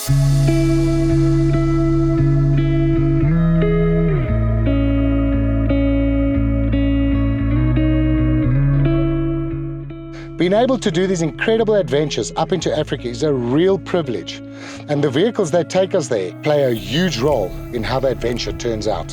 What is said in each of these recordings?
Being able to do these incredible adventures up into Africa is a real privilege, and the vehicles that take us there play a huge role in how the adventure turns out.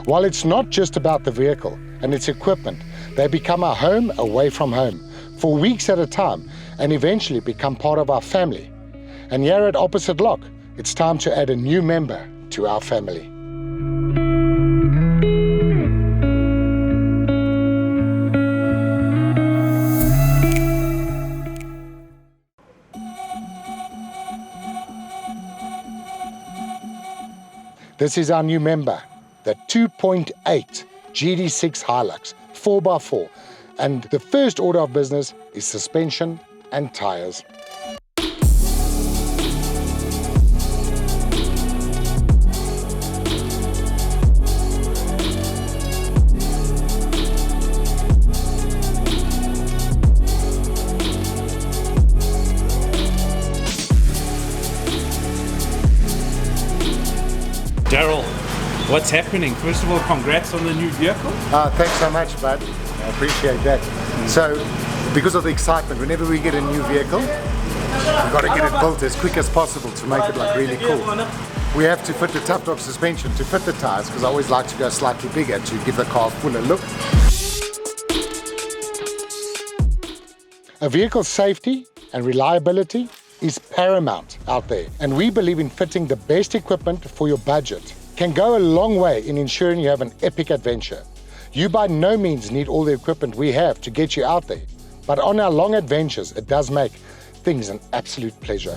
While it's not just about the vehicle and its equipment, they become our home away from home for weeks at a time and eventually become part of our family. And here at Opposite Lock, it's time to add a new member to our family. This is our new member, the 2.8 GD-6 Hilux 4x4, and the first order of business is suspension and tires. Daryl, what's happening? First of all, congrats on the new vehicle. Thanks so much, bud. I appreciate that. So, because of the excitement, whenever we get a new vehicle, we've got to get it built as quick as possible to make it like really cool. We have to fit the Tough Dog suspension to fit the tires, because I always like to go slightly bigger to give the car a fuller look. A vehicle's safety and reliability is paramount out there, and we believe in fitting the best equipment for your budget. Can go a long way in ensuring you have an epic adventure. You by no means need all the equipment we have to get you out there, but on our long adventures it does make things an absolute pleasure.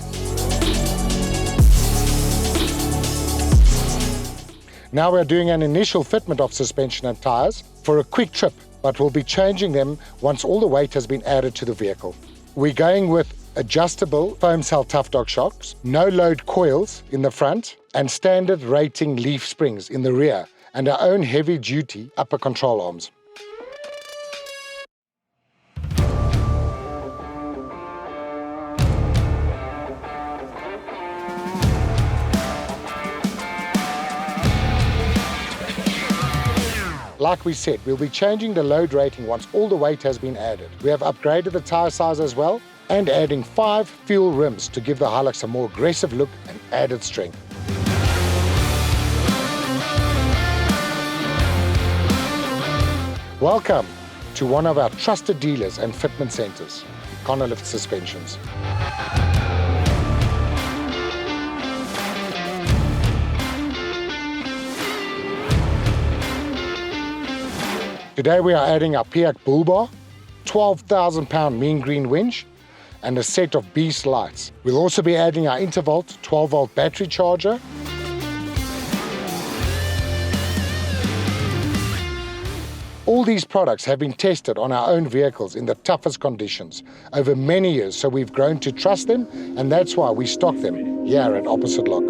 Now we're doing an initial fitment of suspension and tires for a quick trip, but we'll be changing them once all the weight has been added to the vehicle. We're going with adjustable foam cell Tough Dog shocks, no load coils in the front, and standard rating leaf springs in the rear, and our own heavy duty upper control arms. Like we said, we'll be changing the load rating once all the weight has been added. We have upgraded the tire size as well, and adding 5 fuel rims to give the Hilux a more aggressive look and added strength. Welcome to one of our trusted dealers and fitment centers, Econo Suspensions. Today we are adding our Piak bull bar, 12,000 pound mean green winch, and a set of beast lights. We'll also be adding our Intervolt 12-volt battery charger, all these products have been tested on our own vehicles in the toughest conditions over many years, so we've grown to trust them, and that's why we stock them here at Opposite Lock.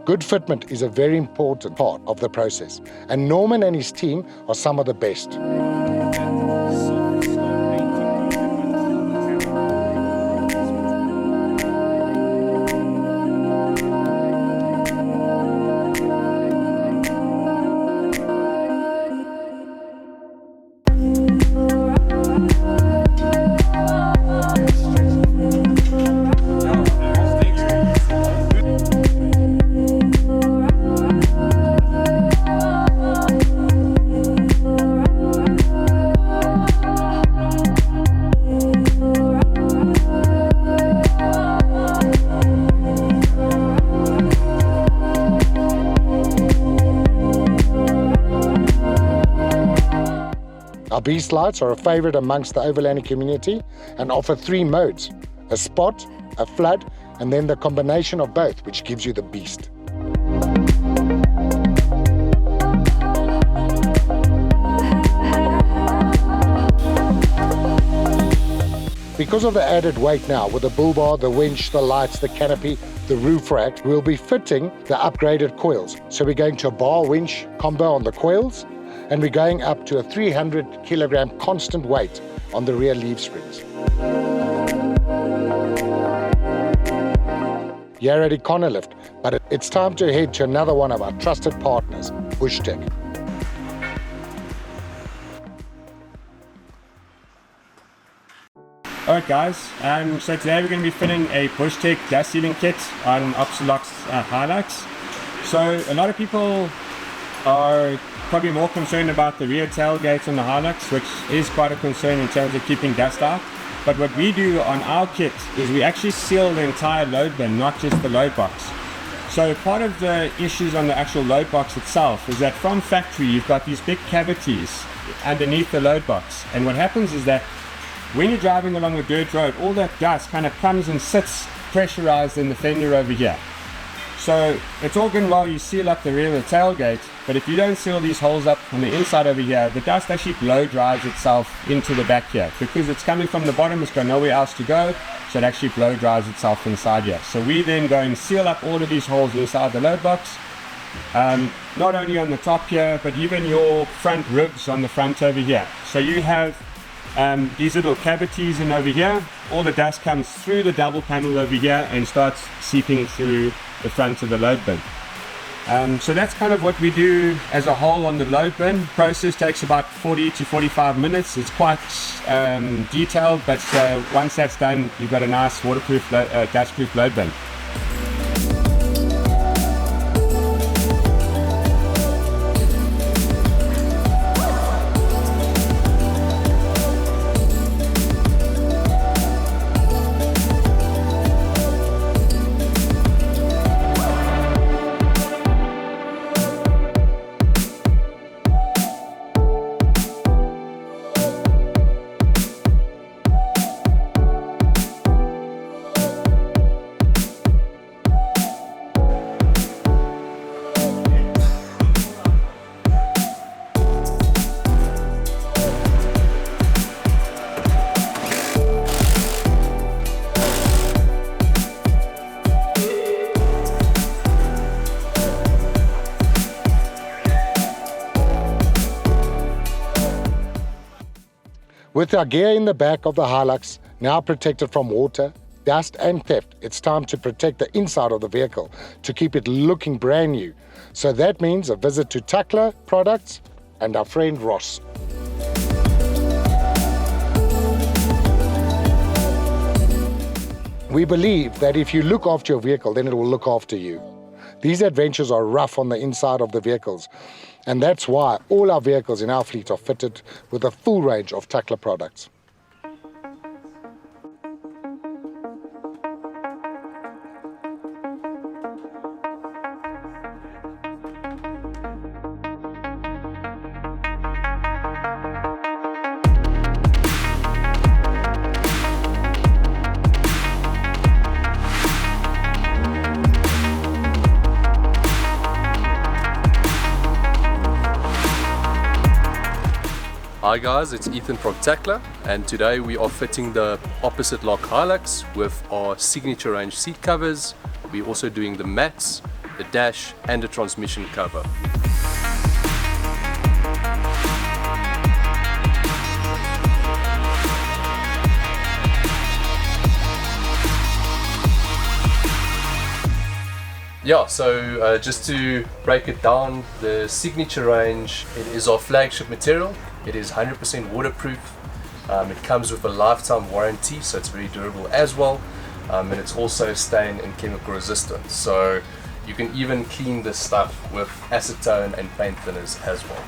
Good fitment is a very important part of the process, and Norman and his team are some of the best. Our Beast lights are a favorite amongst the Overlanding community and offer 3 modes: a spot, a flood, and then the combination of both, which gives you the Beast. Because of the added weight now, with the bull bar, the winch, the lights, the canopy, the roof rack, we'll be fitting the upgraded coils. So we're going to a bar winch combo on the coils, and we're going up to a 300 kilogram constant weight on the rear leaf springs. Here at Econo Lift, but it's time to head to another one of our trusted partners, Bushtech. Alright guys, so today we're going to be fitting a Bushtech gas sealing kit on Offroad's Hilux. So a lot of people are probably more concerned about the rear tailgate on the Hilux, which is quite a concern in terms of keeping dust out. But what we do on our kit is we actually seal the entire load bin, not just the load box. So part of the issues on the actual load box itself is that from factory you've got these big cavities underneath the load box, and what happens is that when you're driving along a dirt road, all that dust kind of comes and sits pressurized in the fender over here. So it's all good and well you seal up the rear of the tailgate, but if you don't seal these holes up on the inside over here, the dust actually blow dries itself into the back here. Because it's coming from the bottom, it's got nowhere else to go, so it actually blow dries itself inside here. So we then go and seal up all of these holes inside the load box, not only on the top here, but even your front ribs on the front over here. So you have these little cavities in over here, all the dust comes through the double panel over here and starts seeping through the front of the load bin. So that's kind of what we do as a whole on the load bin. Process takes about 40 to 45 minutes. It's quite detailed, but once that's done, you've got a nice waterproof, dustproof load bin. With our gear in the back of the Hilux, now protected from water, dust and theft, it's time to protect the inside of the vehicle to keep it looking brand new. So that means a visit to Takla Products and our friend Ross. We believe that if you look after your vehicle, then it will look after you. These adventures are rough on the inside of the vehicles, and that's why all our vehicles in our fleet are fitted with a full range of Takla products. Hi guys, it's Ethan from Takla, and today we are fitting the opposite lock Hilux with our signature range seat covers. We're also doing the mats, the dash and the transmission cover. Yeah, so just to break it down, the signature range, it is our flagship material. It is 100% waterproof. It comes with a lifetime warranty, so it's very durable as well. And it's also stain and chemical resistant. So you can even clean this stuff with acetone and paint thinners as well.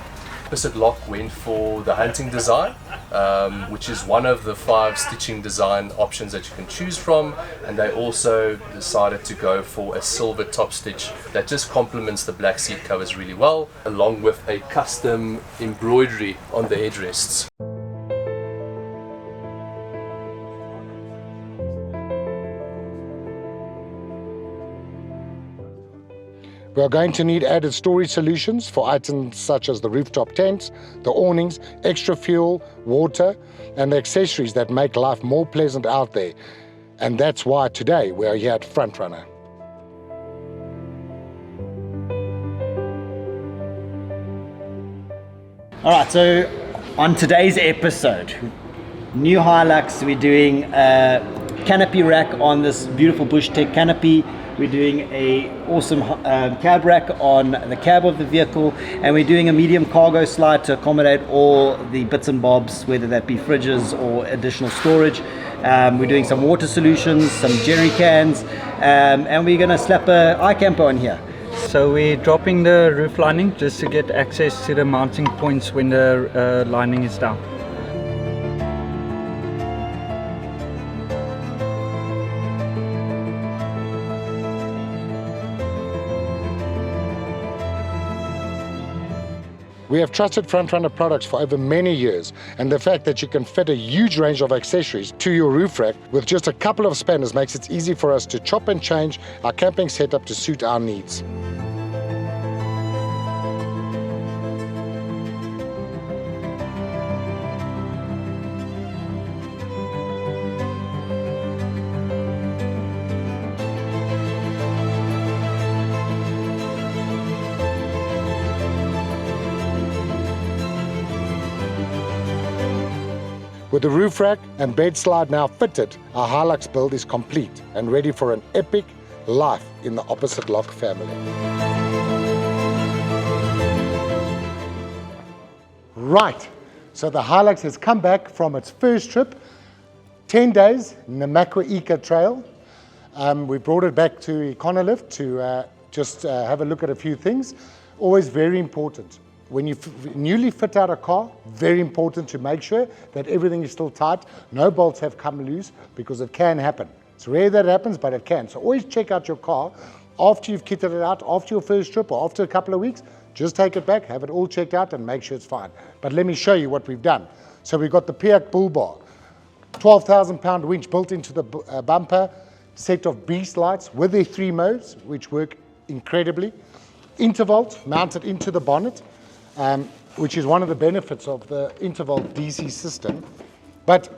Opposite lock went for the hunting design, which is one of the 5 stitching design options that you can choose from, and they also decided to go for a silver top stitch that just complements the black seat covers really well, along with a custom embroidery on the headrests. We are going to need added storage solutions for items such as the rooftop tents, the awnings, extra fuel, water, and the accessories that make life more pleasant out there. And that's why today we are here at FrontRunner. All right, so on today's episode, new Hilux, we're doing a canopy rack on this beautiful Bushtech canopy. We're doing a awesome cab rack on the cab of the vehicle, and we're doing a medium cargo slide to accommodate all the bits and bobs, whether that be fridges or additional storage. We're doing some water solutions, some jerry cans, and we're gonna slap a iCamper on here. So we're dropping the roof lining just to get access to the mounting points when the lining is down. We have trusted FrontRunner products for over many years, and the fact that you can fit a huge range of accessories to your roof rack with just a couple of spanners makes it easy for us to chop and change our camping setup to suit our needs. With the roof rack and bed slide now fitted, our Hilux build is complete and ready for an epic life in the opposite lock family. Right, so the Hilux has come back from its first trip, 10 days, Namakwa Eco Trail. We brought it back to Econo Lift to just have a look at a few things. Always very important. When you newly fit out a car, very important to make sure that everything is still tight. No bolts have come loose, because it can happen. It's rare that it happens, but it can. So always check out your car after you've kitted it out, after your first trip or after a couple of weeks. Just take it back, have it all checked out and make sure it's fine. But let me show you what we've done. So we've got the Piak bull bar, 12,000 pound winch built into the bumper, set of beast lights with their 3 modes, which work incredibly. Intervolt mounted into the bonnet. Which is one of the benefits of the Intervolt DC system. But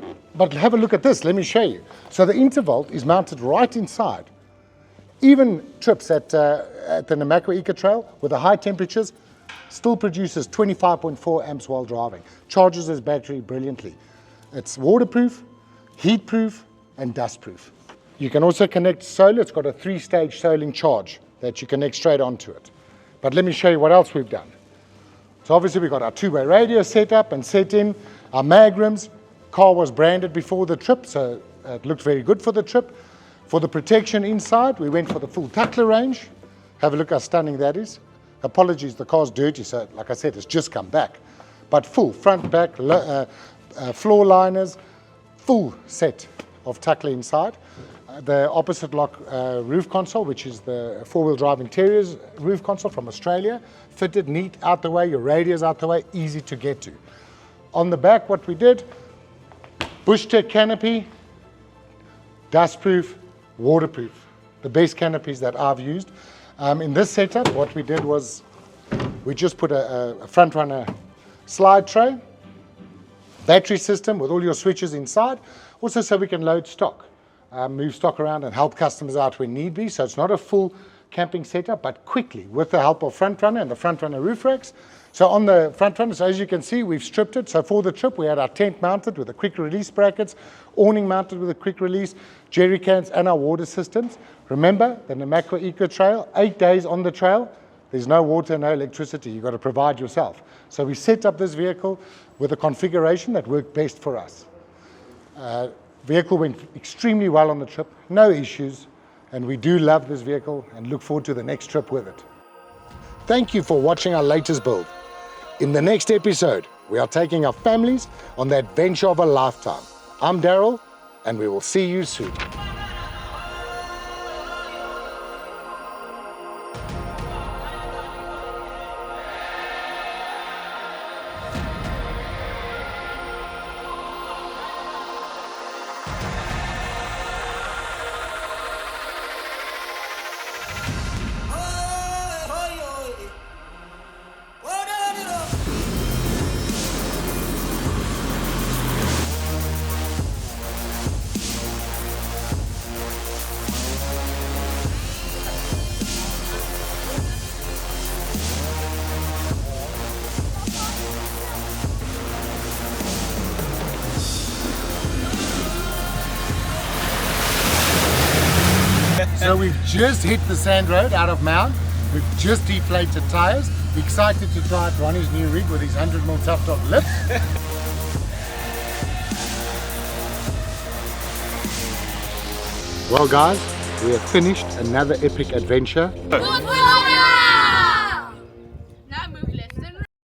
have a look at this, let me show you. So the Intervolt is mounted right inside. Even trips at the Namakwa Eco Trail with the high temperatures still produces 25.4 amps while driving. Charges its battery brilliantly. It's waterproof, heatproof, and dustproof. You can also connect solar. It's got a 3-stage solar charge that you connect straight onto it. But let me show you what else we've done. So obviously we've got our 2-way radio set up and set in, our mag rims. Car was branded before the trip, so it looked very good for the trip. For the protection inside, we went for the full Takla range. Have a look how stunning that is. Apologies, the car's dirty, so like I said, it's just come back. But full front, back, floor liners, full set of Takla inside. The opposite lock roof console, which is the 4-wheel drive interiors roof console from Australia. Fitted, neat, out the way, your radio's out the way, easy to get to. On the back, what we did, Bushtech canopy, dustproof, waterproof. The best canopies that I've used. In this setup, what we did was we just put a FrontRunner slide tray, battery system with all your switches inside, also so we can load stock. Move stock around and help customers out when need be. So it's not a full camping setup, but quickly with the help of FrontRunner and the FrontRunner roof racks. So on the FrontRunner, so as you can see, we've stripped it. So for the trip, we had our tent mounted with the quick release brackets, awning mounted with a quick release, jerry cans, and our water systems. Remember, the Namakwa Eco Trail, 8 days on the trail. There's no water, no electricity. You've got to provide yourself. So we set up this vehicle with a configuration that worked best for us. Vehicle went extremely well on the trip, no issues, and we do love this vehicle and look forward to the next trip with it. Thank you for watching our latest build. In the next episode, we are taking our families on the adventure of a lifetime. I'm Daryl, and we will see you soon. So we've just hit the sand road out of Mount. We've just deflated tires. Excited to try out Ronnie's new rig with his 100mm tough top lip. Well guys, we have finished another epic adventure.